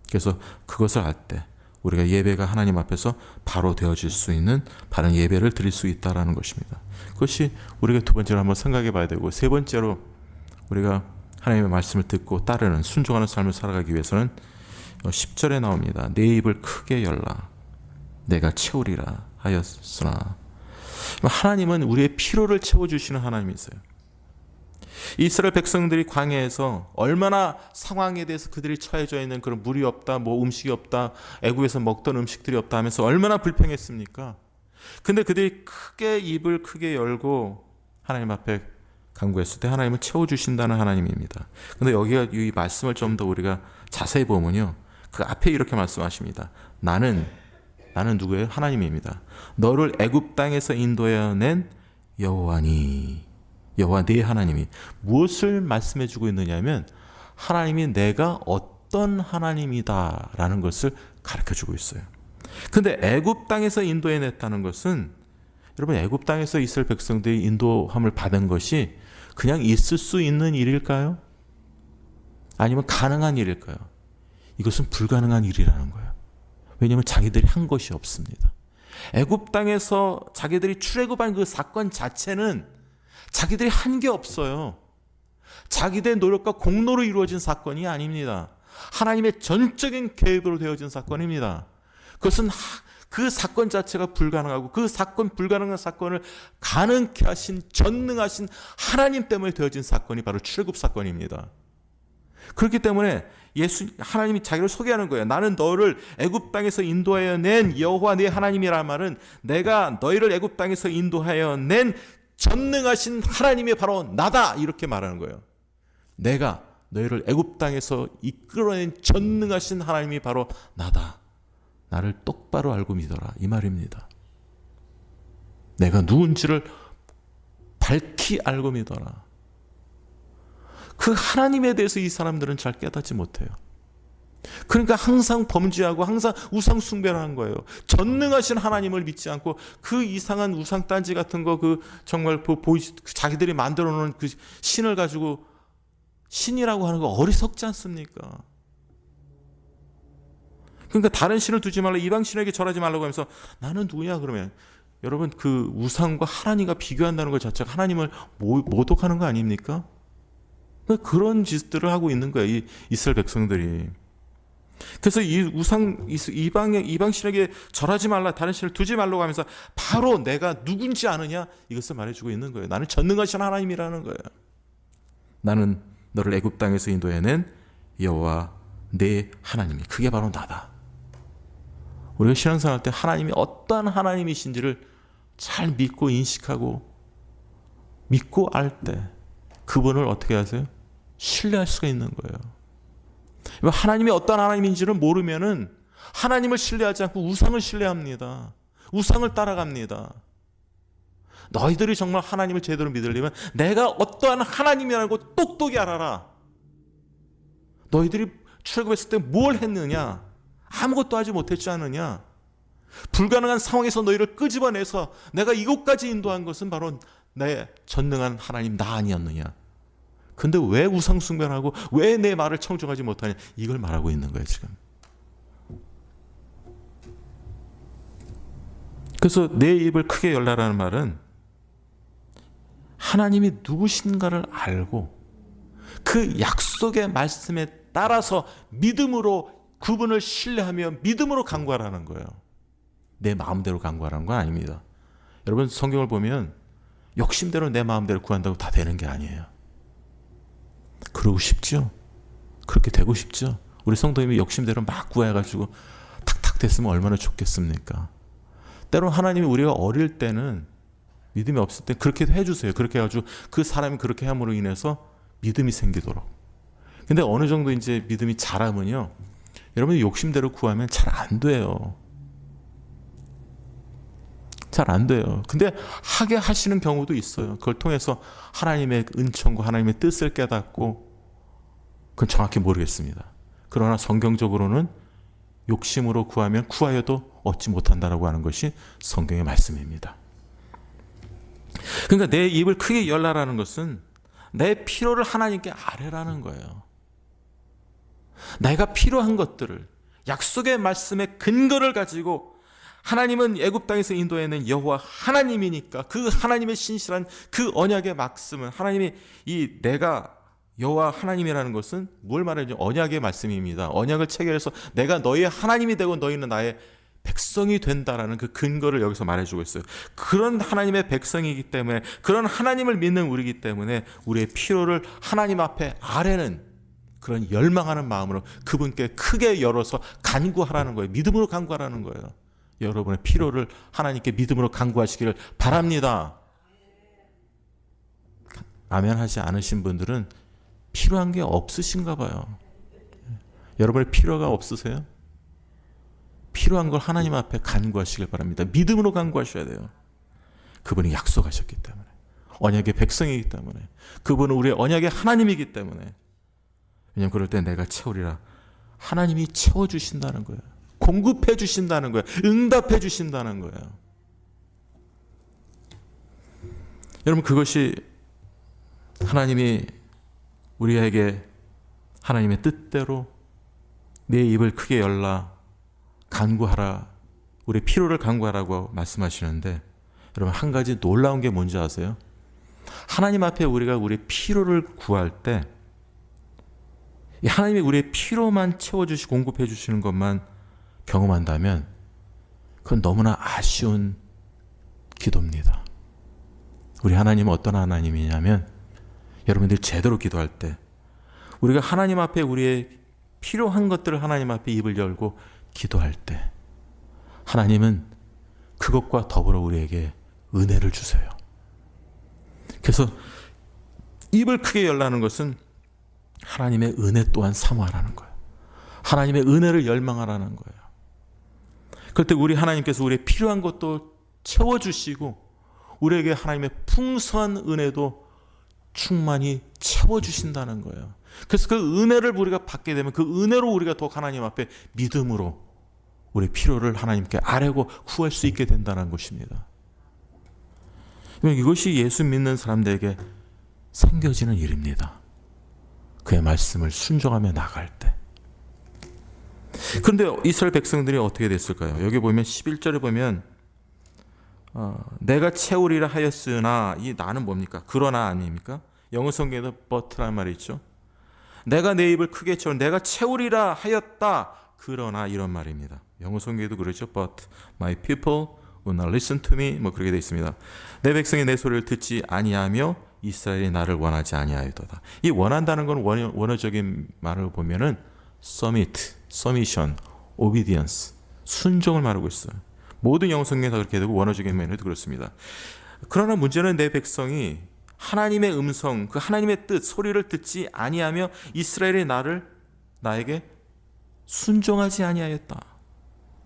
그래서 그것을 알 때 우리가 예배가 하나님 앞에서 바로 되어질 수 있는 바른 예배를 드릴 수 있다는 것입니다. 그것이 우리가 두 번째로 한번 생각해 봐야 되고, 세 번째로 우리가 하나님의 말씀을 듣고 따르는, 순종하는 삶을 살아가기 위해서는 10절에 나옵니다. 내 입을 크게 열라 내가 채우리라 하였으나. 하나님은 우리의 필요를 채워주시는 하나님이세요. 이스라엘 백성들이 광야에서 얼마나 상황에 대해서 그들이 처해져 있는, 그런 물이 없다, 뭐 음식이 없다, 애굽에서 먹던 음식들이 없다 하면서 얼마나 불평했습니까? 근데 그들이 입을 크게 열고 하나님 앞에 간구했을 때 하나님은 채워주신다는 하나님입니다. 근데 여기가 이 말씀을 좀 더 우리가 자세히 보면요, 그 앞에 이렇게 말씀하십니다. 나는 누구예요? 하나님입니다. 너를 애굽 땅에서 인도해낸 여호와니. 여호와 네 하나님이 무엇을 말씀해 주고 있느냐면 하나님이 내가 어떤 하나님이다라는 것을 가르쳐 주고 있어요. 근데 애굽 땅에서 인도해냈다는 것은, 여러분, 애굽 땅에서 이스라엘 백성들이 인도함을 받은 것이 그냥 있을 수 있는 일일까요? 아니면 가능한 일일까요? 이것은 불가능한 일이라는 거예요. 왜냐하면 자기들이 한 것이 없습니다. 애굽 땅에서 자기들이 출애굽한 그 사건 자체는 자기들이 한 게 없어요. 자기들의 노력과 공로로 이루어진 사건이 아닙니다. 하나님의 전적인 계획으로 되어진 사건입니다. 그것은 그 사건 자체가 불가능하고 그 불가능한 사건을 가능케 하신, 전능하신 하나님 때문에 되어진 사건이 바로 출애굽 사건입니다. 그렇기 때문에 하나님이 자기를 소개하는 거예요. 나는 너를 애굽 땅에서 인도하여 낸 여호와 네 하나님이라는 말은, 내가 너희를 애굽 땅에서 인도하여 낸 전능하신 하나님이 바로 나다, 이렇게 말하는 거예요. 내가 너희를 애굽 땅에서 이끌어낸 전능하신 하나님이 바로 나다. 나를 똑바로 알고 믿어라, 이 말입니다. 내가 누군지를 밝히 알고 믿어라. 그 하나님에 대해서 이 사람들은 잘 깨닫지 못해요. 그러니까 항상 범죄하고 항상 우상 숭배를 하는 거예요. 전능하신 하나님을 믿지 않고 그 이상한 우상 딴지 같은 거, 정말 자기들이 만들어 놓은 그 신을 가지고 신이라고 하는 거 어리석지 않습니까? 그러니까 다른 신을 두지 말라, 이방 신에게 절하지 말라고 하면서 나는 누구냐 그러면, 여러분, 그 우상과 하나님과 비교한다는 것 자체가 하나님을 모독하는 거 아닙니까? 그런 짓들을 하고 있는 거예요, 이 이스라엘 백성들이. 그래서 이방 신에게 절하지 말라, 다른 신을 두지 말라고 하면서 바로 내가 누군지 아느냐, 이것을 말해주고 있는 거예요. 나는 전능하신 하나님이라는 거예요. 나는 너를 애굽 땅에서 인도해낸 여호와 네 하나님이, 그게 바로 나다. 우리가 신앙생활 할 때 하나님이 어떠한 하나님이신지를 잘 믿고 인식하고 믿고 알 때 그분을 어떻게 하세요? 신뢰할 수가 있는 거예요. 하나님이 어떤 하나님인지를 모르면은 하나님을 신뢰하지 않고 우상을 신뢰합니다. 우상을 따라갑니다. 너희들이 정말 하나님을 제대로 믿으려면 내가 어떠한 하나님이라고 똑똑히 알아라. 너희들이 출애굽했을 때 뭘 했느냐? 아무것도 하지 못했지 않느냐? 불가능한 상황에서 너희를 끄집어내서 내가 이곳까지 인도한 것은 바로 내 전능한 하나님 나 아니었느냐? 근데 왜 우상 숭배하고 왜 내 말을 청종하지 못하냐? 이걸 말하고 있는 거예요 지금. 그래서 내 입을 크게 열라라는 말은 하나님이 누구신가를 알고 그 약속의 말씀에 따라서 믿음으로 그분을 신뢰하며 믿음으로 간구하라는 거예요. 내 마음대로 간구하라는 건 아닙니다. 여러분 성경을 보면 욕심대로 내 마음대로 구한다고 다 되는 게 아니에요. 그러고 싶죠? 그렇게 되고 싶죠? 우리 성도님이 욕심대로 막 구해가지고 탁탁 됐으면 얼마나 좋겠습니까? 때로 하나님이 우리가 어릴 때는 믿음이 없을 때 그렇게 해주세요. 그렇게 해가지고 그 사람이 그렇게 함으로 인해서 믿음이 생기도록. 근데 어느 정도 이제 믿음이 자라면요, 여러분이 욕심대로 구하면 잘 안 돼요. 잘 안 돼요. 근데 하게 하시는 경우도 있어요. 그걸 통해서 하나님의 은총과 하나님의 뜻을 깨닫고, 그건 정확히 모르겠습니다. 그러나 성경적으로는 욕심으로 구하면 구하여도 얻지 못한다라고 하는 것이 성경의 말씀입니다. 그러니까 내 입을 크게 열라라는 것은 내 필요를 하나님께 아뢰라는 거예요. 내가 필요한 것들을 약속의 말씀의 근거를 가지고, 하나님은 애굽 땅에서 인도해낸 여호와 하나님이니까 그 하나님의 신실한 그 언약의 말씀은, 하나님이 이 내가 여호와 하나님이라는 것은 뭘 말하죠? 언약의 말씀입니다. 언약을 체결해서 내가 너희의 하나님이 되고 너희는 나의 백성이 된다라는 그 근거를 여기서 말해주고 있어요. 그런 하나님의 백성이기 때문에, 그런 하나님을 믿는 우리이기 때문에 우리의 필요를 하나님 앞에 아뢰는 그런 열망하는 마음으로 그분께 크게 열어서 간구하라는 거예요. 믿음으로 간구하라는 거예요. 여러분의 필요를 하나님께 믿음으로 간구하시기를 바랍니다. 아멘 하지 않으신 분들은 필요한 게 없으신가 봐요. 여러분의 필요가 없으세요? 필요한 걸 하나님 앞에 간구하시길 바랍니다. 믿음으로 간구하셔야 돼요. 그분이 약속하셨기 때문에, 언약의 백성이기 때문에, 그분은 우리의 언약의 하나님이기 때문에. 왜냐하면 그럴 때 내가 채우리라, 하나님이 채워주신다는 거예요. 공급해 주신다는 거예요. 응답해 주신다는 거예요. 여러분, 그것이 하나님이 우리에게 하나님의 뜻대로 내 입을 크게 열라, 간구하라, 우리 필요를 간구하라고 말씀하시는데, 여러분 한 가지 놀라운 게 뭔지 아세요? 하나님 앞에 우리가 우리 필요를 구할 때 하나님이 우리의 필요만 채워주시고 공급해 주시는 것만 경험한다면 그건 너무나 아쉬운 기도입니다. 우리 하나님은 어떤 하나님이냐면, 여러분들이 제대로 기도할 때 우리가 하나님 앞에 우리의 필요한 것들을 하나님 앞에 입을 열고 기도할 때 하나님은 그것과 더불어 우리에게 은혜를 주세요. 그래서 입을 크게 열라는 것은 하나님의 은혜 또한 사모하라는 거예요. 하나님의 은혜를 열망하라는 거예요. 그럴 때 우리 하나님께서 우리의 필요한 것도 채워주시고 우리에게 하나님의 풍성한 은혜도 충만히 채워주신다는 거예요. 그래서 그 은혜를 우리가 받게 되면 그 은혜로 우리가 더 하나님 앞에 믿음으로 우리 필요를 하나님께 아뢰고 구할 수 있게 된다는 것입니다. 이것이 예수 믿는 사람들에게 생겨지는 일입니다. 그의 말씀을 순종하며 나갈 때. 그런데 이스라엘 백성들이 어떻게 됐을까요? 여기 보면 11절에 보면 내가 채우리라 하였으나, 이 나는 뭡니까? 그러나 아닙니까? 영어 성경에도 but라는 말이 있죠. 내가 내 입을 크게 채워 내가 채우리라 하였다, 그러나, 이런 말입니다. 영어 성경에도 그렇죠. But my people will not listen to me, 뭐 그렇게 되어 있습니다. 내 백성이 내 소리를 듣지 아니하며 이스라엘이 나를 원하지 아니하였도다. 이 원한다는 건 원어적인 말을 보면은 submission, obedience, 순종을 말하고 있어요. 모든 영어 성경에 다 그렇게 되고 원어적인 면에도 그렇습니다. 그러나 문제는 내 백성이 하나님의 음성, 그 하나님의 뜻, 소리를 듣지 아니하며 이스라엘이 나에게 순종하지 아니하였다.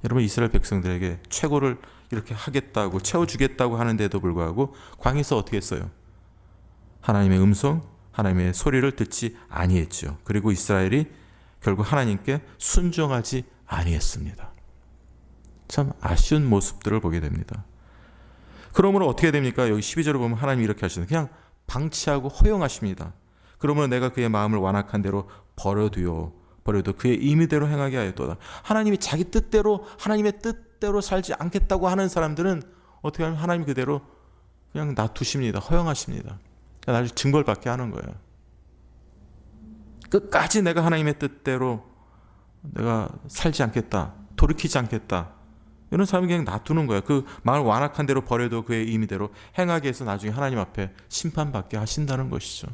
여러분, 이스라엘 백성들에게 최고를 이렇게 하겠다고 채워주겠다고 하는데도 불구하고 광야에서 어떻게 했어요? 하나님의 음성, 하나님의 소리를 듣지 아니했죠. 그리고 이스라엘이 결국 하나님께 순종하지 아니했습니다. 참 아쉬운 모습들을 보게 됩니다. 그러므로 어떻게 됩니까? 여기 12절을 보면 하나님이 이렇게 하시는 그냥 방치하고 허용하십니다. 그러므로 내가 그의 마음을 완악한 대로 버려도 그의 임의대로 행하게 하였도다. 하나님이 자기 뜻대로 하나님의 뜻대로 살지 않겠다고 하는 사람들은 어떻게 하면 하나님 그대로 그냥 놔두십니다. 허용하십니다. 나를 증거를 받게 하는 거예요. 끝까지 내가 하나님의 뜻대로 내가 살지 않겠다. 돌이키지 않겠다. 이런 사람이 그냥 놔두는 거예요. 그 마음을 완악한 대로 버려도 그의 임의대로 행하게 해서 나중에 하나님 앞에 심판받게 하신다는 것이죠.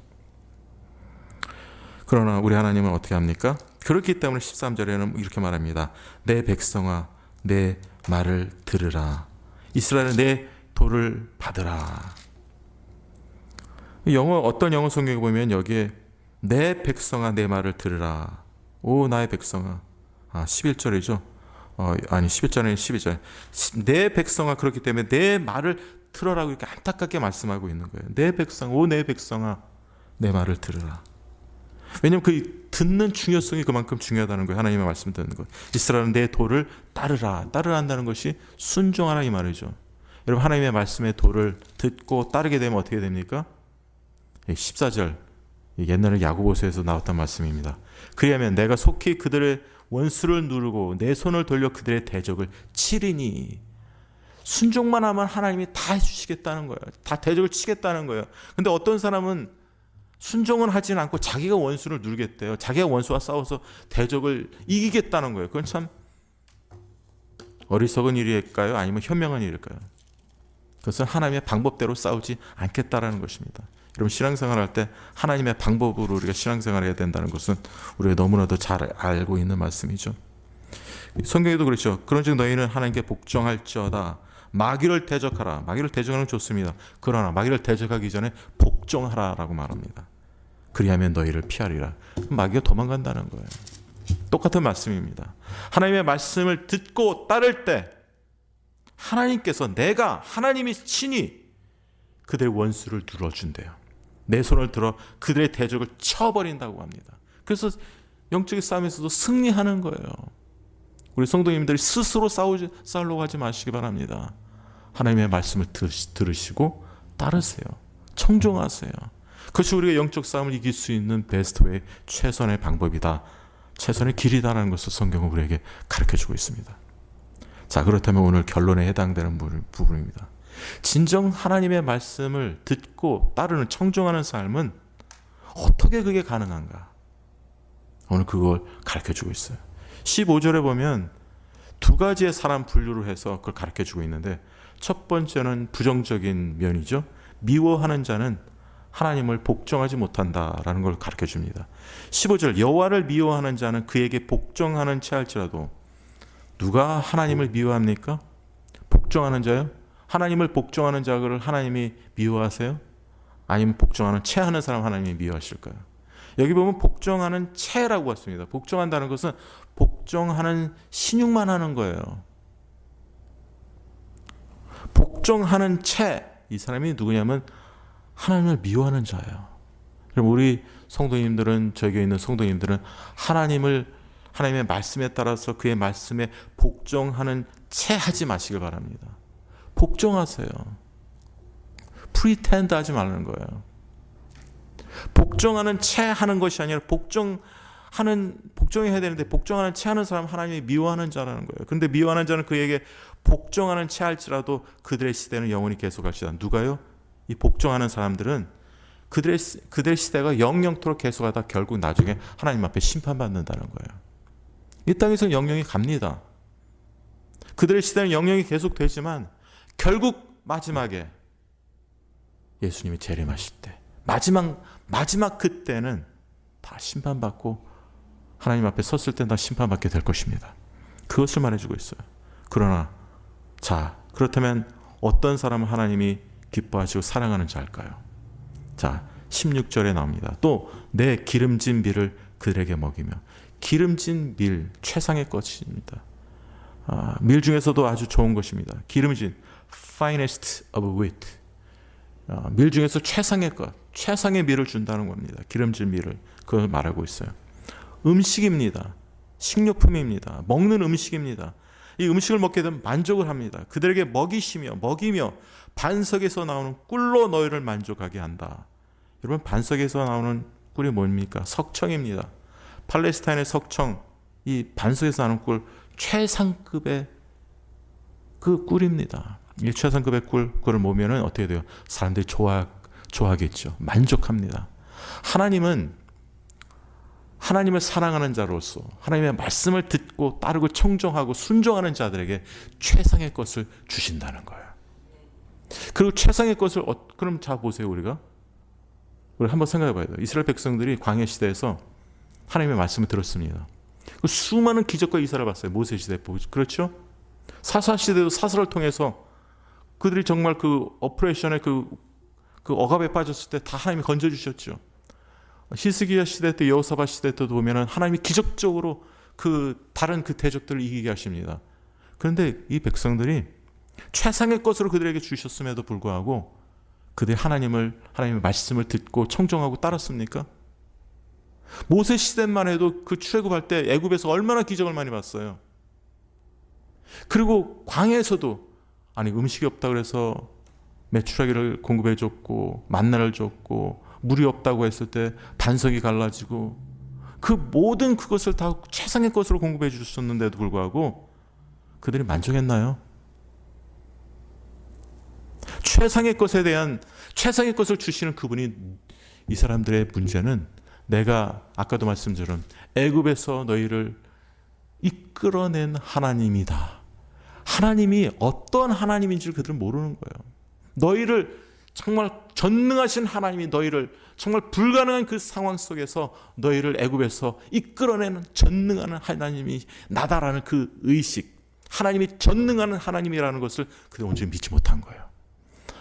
그러나 우리 하나님은 어떻게 합니까? 그렇기 때문에 13절에는 이렇게 말합니다. 내 백성아 내 말을 들으라. 이스라엘은 내 도를 받으라. 어떤 영어 성경에 보면 여기에 내 백성아 내 말을 들으라. 오 나의 백성아. 11절이죠. 아니 11절은 12절. 내 백성아 그렇기 때문에 내 말을 들으라고 이렇게 안타깝게 말씀하고 있는 거예요. 내 백성, 오 내 백성아 내 말을 들으라. 왜냐하면 그 듣는 중요성이 그만큼 중요하다는 거예요. 하나님의 말씀 듣는 것. 이스라엘은 내 도를 따르라. 따르라 한다는 것이 순종하라 이 말이죠. 여러분 하나님의 말씀의 도를 듣고 따르게 되면 어떻게 됩니까? 14절 옛날에 야고보서에서 나왔던 말씀입니다. 그리하면 내가 속히 그들의 원수를 누르고 내 손을 돌려 그들의 대적을 치리니. 순종만 하면 하나님이 다 해주시겠다는 거예요. 다 대적을 치겠다는 거예요. 근데 어떤 사람은 순종은 하지는 않고 자기가 원수를 누르겠대요. 자기가 원수와 싸워서 대적을 이기겠다는 거예요. 그건 참 어리석은 일일까요? 아니면 현명한 일일까요? 그것은 하나님의 방법대로 싸우지 않겠다라는 것입니다. 여러분 신앙생활 할 때 하나님의 방법으로 우리가 신앙생활을 해야 된다는 것은 우리가 너무나도 잘 알고 있는 말씀이죠. 성경에도 그렇죠. 그런즉 너희는 하나님께 복종할지어다. 마귀를 대적하라. 마귀를 대적하는 건 좋습니다. 그러나 마귀를 대적하기 전에 복종하라라고 말합니다. 그리하면 너희를 피하리라. 마귀가 도망간다는 거예요. 똑같은 말씀입니다. 하나님의 말씀을 듣고 따를 때 하나님께서 하나님이 친히 그들의 원수를 눌러준대요. 내 손을 들어 그들의 대적을 쳐버린다고 합니다. 그래서 영적인 싸움에서도 승리하는 거예요. 우리 성도님들이 스스로 싸우려고 하지 마시기 바랍니다. 하나님의 말씀을 들으시고 따르세요. 청종하세요. 그것이 우리가 영적 싸움을 이길 수 있는 베스트웨이, 최선의 방법이다. 최선의 길이다라는 것을 성경은 우리에게 가르쳐주고 있습니다. 자, 그렇다면 오늘 결론에 해당되는 부분입니다. 진정 하나님의 말씀을 듣고 따르는 청종하는 삶은 어떻게 그게 가능한가? 오늘 그걸 가르쳐주고 있어요. 15절에 보면 두 가지의 사람 분류를 해서 그걸 가르쳐주고 있는데 첫 번째는 부정적인 면이죠. 미워하는 자는 하나님을 복종하지 못한다라는 걸 가르쳐줍니다. 15절 여호와를 미워하는 자는 그에게 복종하는 채 할지라도. 누가 하나님을 미워합니까? 복종하는 자요? 하나님을 복종하는 자를 하나님이 미워하세요? 아니면 복종하는 채 하는 사람 하나님이 미워하실까요? 여기 보면 복종하는 채라고 했습니다. 복종한다는 것은 복종하는 신용만 하는 거예요. 복종하는 채, 이 사람이 누구냐면 하나님을 미워하는 자예요. 그럼 우리 성도님들은, 저희 교회에 있는 성도님들은 하나님의 말씀에 따라서 그의 말씀에 복종하는 채 하지 마시길 바랍니다. 복종하세요. 프리텐드 하지 말라는 거예요. 복종하는 채 하는 것이 아니라 복종해야 되는데 복종하는 채 하는 사람 하나님이 미워하는 자라는 거예요. 그런데 미워하는 자는 그에게 복종하는 채 할지라도 그들의 시대는 영원히 계속할지다. 누가요? 이 복종하는 사람들은 그들의 시대가 영영토록 계속하다 결국 나중에 하나님 앞에 심판받는다는 거예요. 이 땅에서는 영영이 갑니다. 그들의 시대는 영영이 계속되지만 결국 마지막에 예수님이 재림하실 때 마지막 그때는 다 심판받고 하나님 앞에 섰을 때 다 심판받게 될 것입니다. 그것을 말해주고 있어요. 그러나 그렇다면 어떤 사람은 하나님이 기뻐하시고 사랑하는 자일까요? 자, 16절에 나옵니다. 또 내 기름진 밀을 그들에게 먹이며. 기름진 밀, 최상의 것입니다. 밀 중에서도 아주 좋은 것입니다. 기름진 finest of wheat. 밀 중에서 최상의 것, 최상의 밀을 준다는 겁니다. 기름진 밀을 그걸 말하고 있어요. 음식입니다. 식료품입니다. 먹는 음식입니다. 이 음식을 먹게 되면 만족을 합니다. 그들에게 먹이며 반석에서 나오는 꿀로 너희를 만족하게 한다. 여러분, 반석에서 나오는 꿀이 뭡니까? 석청입니다. 팔레스타인의 석청, 이 반석에서 나오는 꿀, 최상급의 그 꿀입니다. 이 최상급의 꿀을 모으면 어떻게 돼요? 사람들이 좋아하겠죠. 만족합니다. 하나님을 사랑하는 자로서 하나님의 말씀을 듣고 따르고 청종하고 순종하는 자들에게 최상의 것을 주신다는 거예요. 그리고 최상의 것을 그럼 자 보세요. 우리 한번 생각해 봐야 돼요. 이스라엘 백성들이 광야 시대에서 하나님의 말씀을 들었습니다. 수많은 기적과 이사를 봤어요. 모세 시대 그렇죠? 사사 시대도 사사를 통해서 그들이 정말 그 어프레션에 그 억압에 빠졌을 때 다 하나님이 건져주셨죠. 히스기야 시대 때, 여호사밧 시대 때도 보면은 하나님이 기적적으로 다른 대적들을 이기게 하십니다. 그런데 이 백성들이 최상의 것으로 그들에게 주셨음에도 불구하고 그들이 하나님의 말씀을 듣고 청종하고 따랐습니까? 모세 시대만 해도 그 출애굽할 때 애굽에서 얼마나 기적을 많이 봤어요. 그리고 광야에서도 음식이 없다 그래서 메추라기를 공급해 줬고 만나를 줬고 물이 없다고 했을 때 반석이 갈라지고 그 모든 그것을 다 최상의 것으로 공급해 주셨는데도 불구하고 그들이 만족했나요? 최상의 최상의 것을 주시는 그분이 이 사람들의 문제는 내가 아까도 말씀드린 애굽에서 너희를 이끌어낸 하나님이다. 하나님이 어떤 하나님인지를 그들은 모르는 거예요. 너희를 정말 전능하신 하나님이 너희를 정말 불가능한 그 상황 속에서 너희를 애굽에서 이끌어내는 전능한 하나님이 나다라는 그 의식, 하나님이 전능한 하나님이라는 것을 그들은 온전히 믿지 못한 거예요.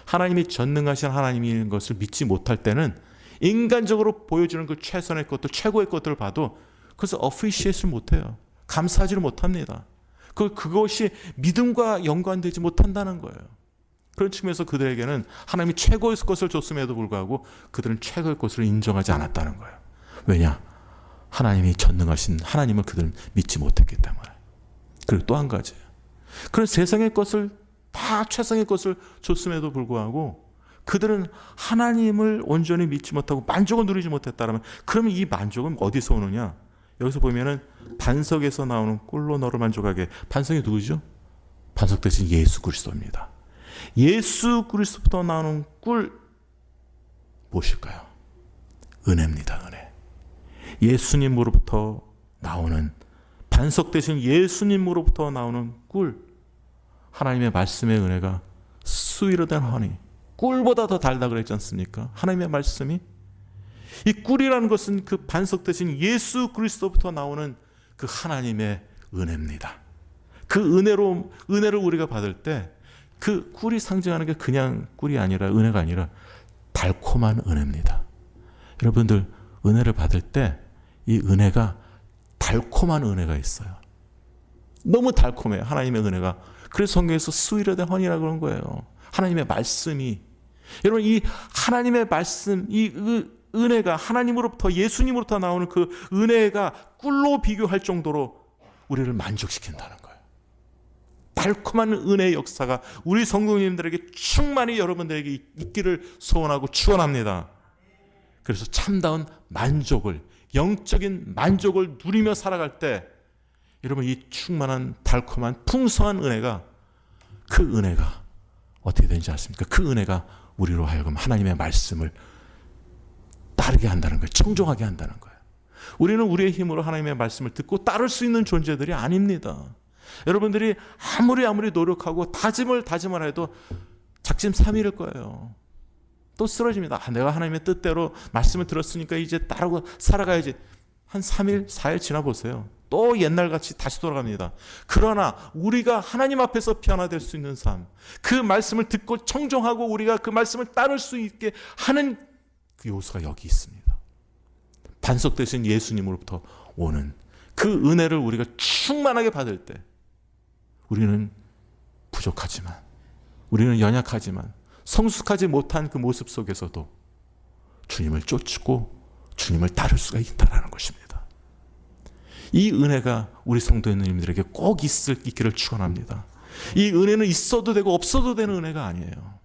하나님이 전능하신 하나님인 것을 믿지 못할 때는 인간적으로 보여주는 그 최선의 것들, 최고의 것들을 봐도 그것을 어프리시에이트를 못해요. 감사하지를 못합니다. 그것이 믿음과 연관되지 못한다는 거예요. 그런 측면에서 그들에게는 하나님이 최고의 것을 줬음에도 불구하고 그들은 최고의 것을 인정하지 않았다는 거예요. 왜냐? 하나님이 전능하신 하나님을 그들은 믿지 못했기 때문에. 그리고 또 한 가지, 그런 세상의 것을 다 최상의 것을 줬음에도 불구하고 그들은 하나님을 온전히 믿지 못하고 만족을 누리지 못했다면, 그러면 이 만족은 어디서 오느냐? 여기서 보면은 반석에서 나오는 꿀로 너를 만족하게. 반석이 누구죠? 반석 대신 예수 그리스도입니다. 예수 그리스도부터 나오는 꿀 무엇일까요? 은혜입니다. 은혜. 예수님으로부터 나오는, 반석 대신 예수님으로부터 나오는 꿀, 하나님의 말씀의 은혜가 sweeter than honey, 꿀보다 더 달다 그랬지 않습니까? 하나님의 말씀이. 이 꿀이라는 것은 그 반석 대신 예수 그리스도부터 나오는 그 하나님의 은혜입니다. 그 은혜를 우리가 받을 때 그 꿀이 상징하는 게 그냥 꿀이 아니라, 은혜가 아니라 달콤한 은혜입니다. 여러분들, 은혜를 받을 때 이 은혜가 달콤한 은혜가 있어요. 너무 달콤해요, 하나님의 은혜가. 그래서 성경에서 sweeter than honey라고 그런 거예요. 하나님의 말씀이. 여러분, 이 하나님의 말씀, 이 은혜가 하나님으로부터, 예수님으로부터 나오는 그 은혜가 꿀로 비교할 정도로 우리를 만족시킨다는 거예요. 달콤한 은혜의 역사가 우리 성도님들에게 충만히 여러분들에게 있기를 소원하고 축원합니다. 그래서 참다운 만족을, 영적인 만족을 누리며 살아갈 때 여러분, 이 충만한 달콤한 풍성한 은혜가, 그 은혜가 어떻게 되는지 아십니까? 그 은혜가 우리로 하여금 하나님의 말씀을 따르게 한다는 거예요. 청종하게 한다는 거예요. 우리는 우리의 힘으로 하나님의 말씀을 듣고 따를 수 있는 존재들이 아닙니다. 여러분들이 아무리 노력하고 다짐을 해도 작심삼일일 거예요. 또 쓰러집니다. 내가 하나님의 뜻대로 말씀을 들었으니까 이제 따르고 살아가야지. 한 3일, 4일 지나보세요. 또 옛날같이 다시 돌아갑니다. 그러나 우리가 하나님 앞에서 변화될 수 있는 삶, 그 말씀을 듣고 청종하고 우리가 그 말씀을 따를 수 있게 하는 그 요소가 여기 있습니다. 반석 대신 예수님으로부터 오는 그 은혜를 우리가 충만하게 받을 때 우리는 부족하지만, 우리는 연약하지만, 성숙하지 못한 그 모습 속에서도 주님을 쫓고 주님을 따를 수가 있다는 것입니다. 이 은혜가 우리 성도님들에게 꼭 있기를 축원합니다. 이 은혜는 있어도 되고 없어도 되는 은혜가 아니에요.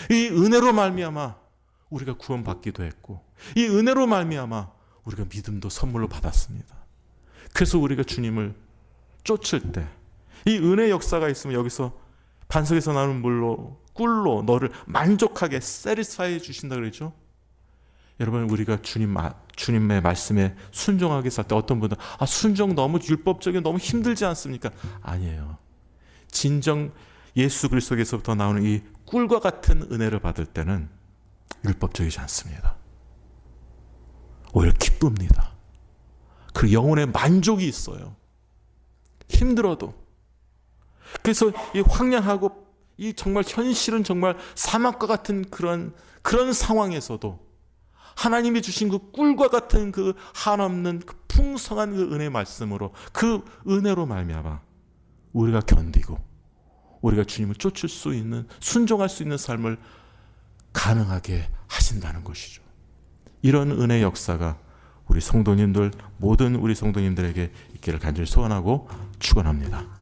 이 은혜로 말미암아 우리가 구원받기도 했고, 이 은혜로 말미암아 우리가 믿음도 선물로 받았습니다. 그래서 우리가 주님을 쫓을 때 이 은혜 역사가 있으면 여기서 반석에서 나오는 물로 꿀로 너를 만족하게 세리스파이 주신다 그러죠. 여러분, 우리가 주님의 말씀에 순종하게 살 때 어떤 분들은 순종 너무 율법적인 너무 힘들지 않습니까? 아니에요. 진정 예수 그리스도에서부터 나오는 이 꿀과 같은 은혜를 받을 때는 율법적이지 않습니다. 오히려 기쁩니다. 그 영혼의 만족이 있어요. 힘들어도. 그래서 이 황량하고 이 정말 현실은 정말 사막과 같은 그런 상황에서도 하나님이 주신 그 꿀과 같은 그 한없는 그 풍성한 그 은혜 말씀으로, 그 은혜로 말미암아 우리가 견디고 우리가 주님을 쫓을 수 있는, 순종할 수 있는 삶을 가능하게 하신다는 것이죠. 이런 은혜의 역사가 우리 성도님들, 모든 우리 성도님들에게 있기를 간절히 소원하고 축원합니다.